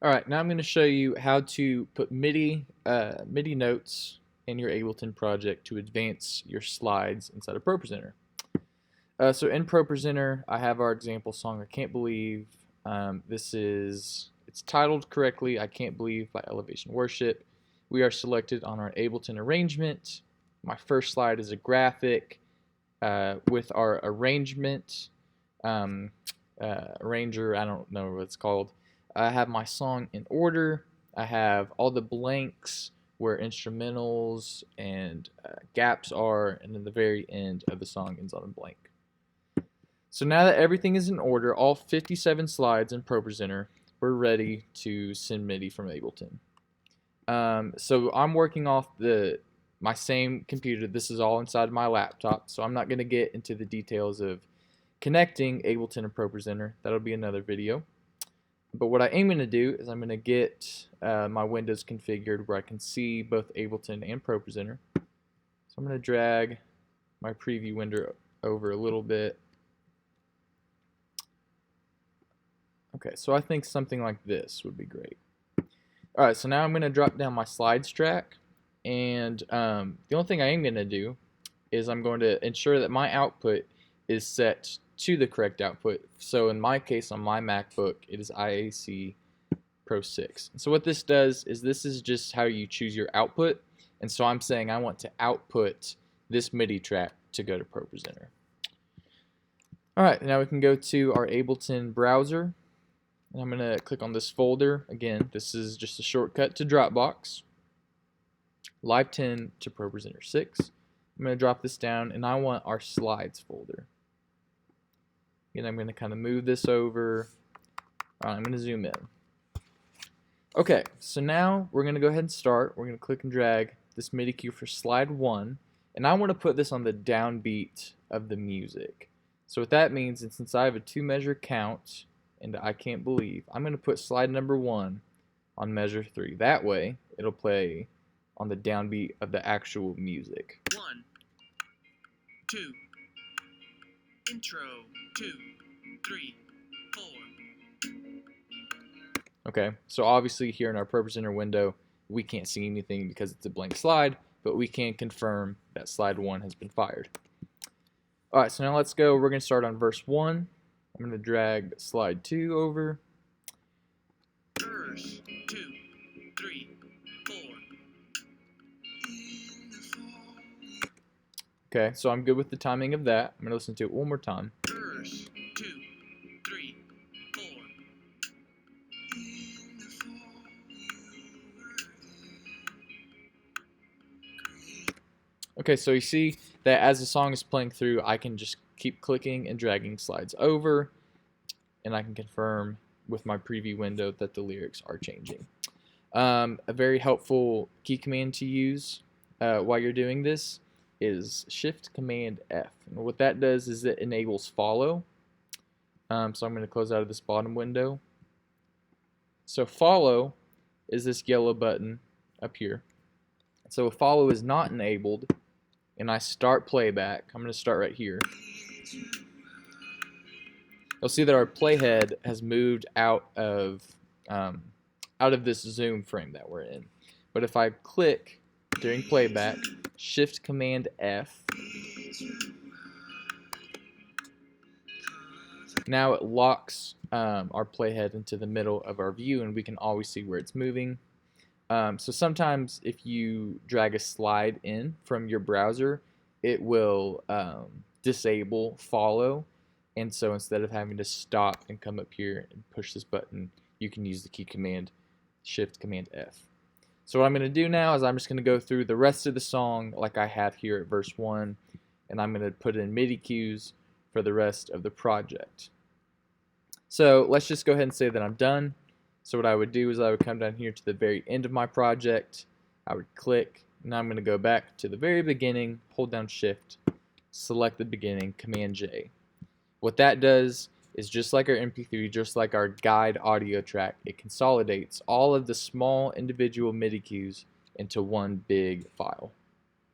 Alright, now I'm going to show you how to put MIDI notes in your Ableton project to advance your slides inside of ProPresenter. So in ProPresenter, I have our example song, I Can't Believe. It's titled correctly, I Can't Believe by Elevation Worship. We are selected on our Ableton arrangement. My first slide is a graphic with our arrangement arranger, I don't know what it's called. I have my song in order. I have all the blanks where instrumentals and gaps are, and then the very end of the song ends on a blank. So now that everything is in order, all 57 slides in ProPresenter, we're ready to send MIDI from Ableton. So I'm working off my same computer. This is all inside my laptop, so I'm not going to get into the details of connecting Ableton and ProPresenter. That'll be another video. But what I am going to do is I'm going to get my windows configured where I can see both Ableton and ProPresenter. So I'm going to drag my preview window over a little bit. Okay, so I think something like this would be great. Alright, so now I'm going to drop down my slides track, and the only thing I am going to do is I'm going to ensure that my output is set to the correct output. So in my case, on my MacBook, it is IAC Pro 6. So what this does is this is just how you choose your output, and so I'm saying I want to output this MIDI track to go to ProPresenter. Alright, now we can go to our Ableton browser, and I'm going to click on this folder. Again, this is just a shortcut to Dropbox. Live 10 to ProPresenter 6. I'm going to drop this down, and I want our slides folder. And I'm going to kind of move this over. Alright, I'm going to zoom in. Okay, so now we're going to go ahead and start. We're going to click and drag this MIDI cue for slide 1, and I want to put this on the downbeat of the music. So what that means is since I have a 2-measure count and I Can't Believe, I'm going to put slide number 1 on measure 3. That way, it'll play on the downbeat of the actual music. 1, 2, intro, 2, 3, 4. Okay, so obviously here in our ProPresenter window, we can't see anything because it's a blank slide, but we can confirm that slide 1 has been fired. Alright, so now let's go. We're going to start on verse 1. I'm going to drag slide 2 over. Verse 2, 3, 4. Okay, so I'm good with the timing of that. I'm going to listen to it one more time. Verse 2, 3, 4. Okay, so you see that as the song is playing through, I can just keep clicking and dragging slides over, and I can confirm with my preview window that the lyrics are changing. A very helpful key command to use while you're doing this is Shift-Command-F. And what that does is it enables follow. So I'm going to close out of this bottom window. So follow is this yellow button up here. So if follow is not enabled and I start playback, I'm going to start right here. You'll see that our playhead has moved out of this zoom frame that we're in. But if I click during playback, Shift-Command-F, now it locks our playhead into the middle of our view, and we can always see where it's moving. So sometimes if you drag a slide in from your browser, it will disable follow, and so instead of having to stop and come up here and push this button, you can use the key command Shift-Command-F. So what I'm going to do now is I'm just going to go through the rest of the song like I have here at verse 1, and I'm going to put in MIDI cues for the rest of the project. So let's just go ahead and say that I'm done. So what I would do is I would come down here to the very end of my project, I would click, and I'm going to go back to the very beginning, hold down Shift, select the beginning, Command J. What that does is just like our MP3, just like our guide audio track, it consolidates all of the small individual MIDI cues into one big file.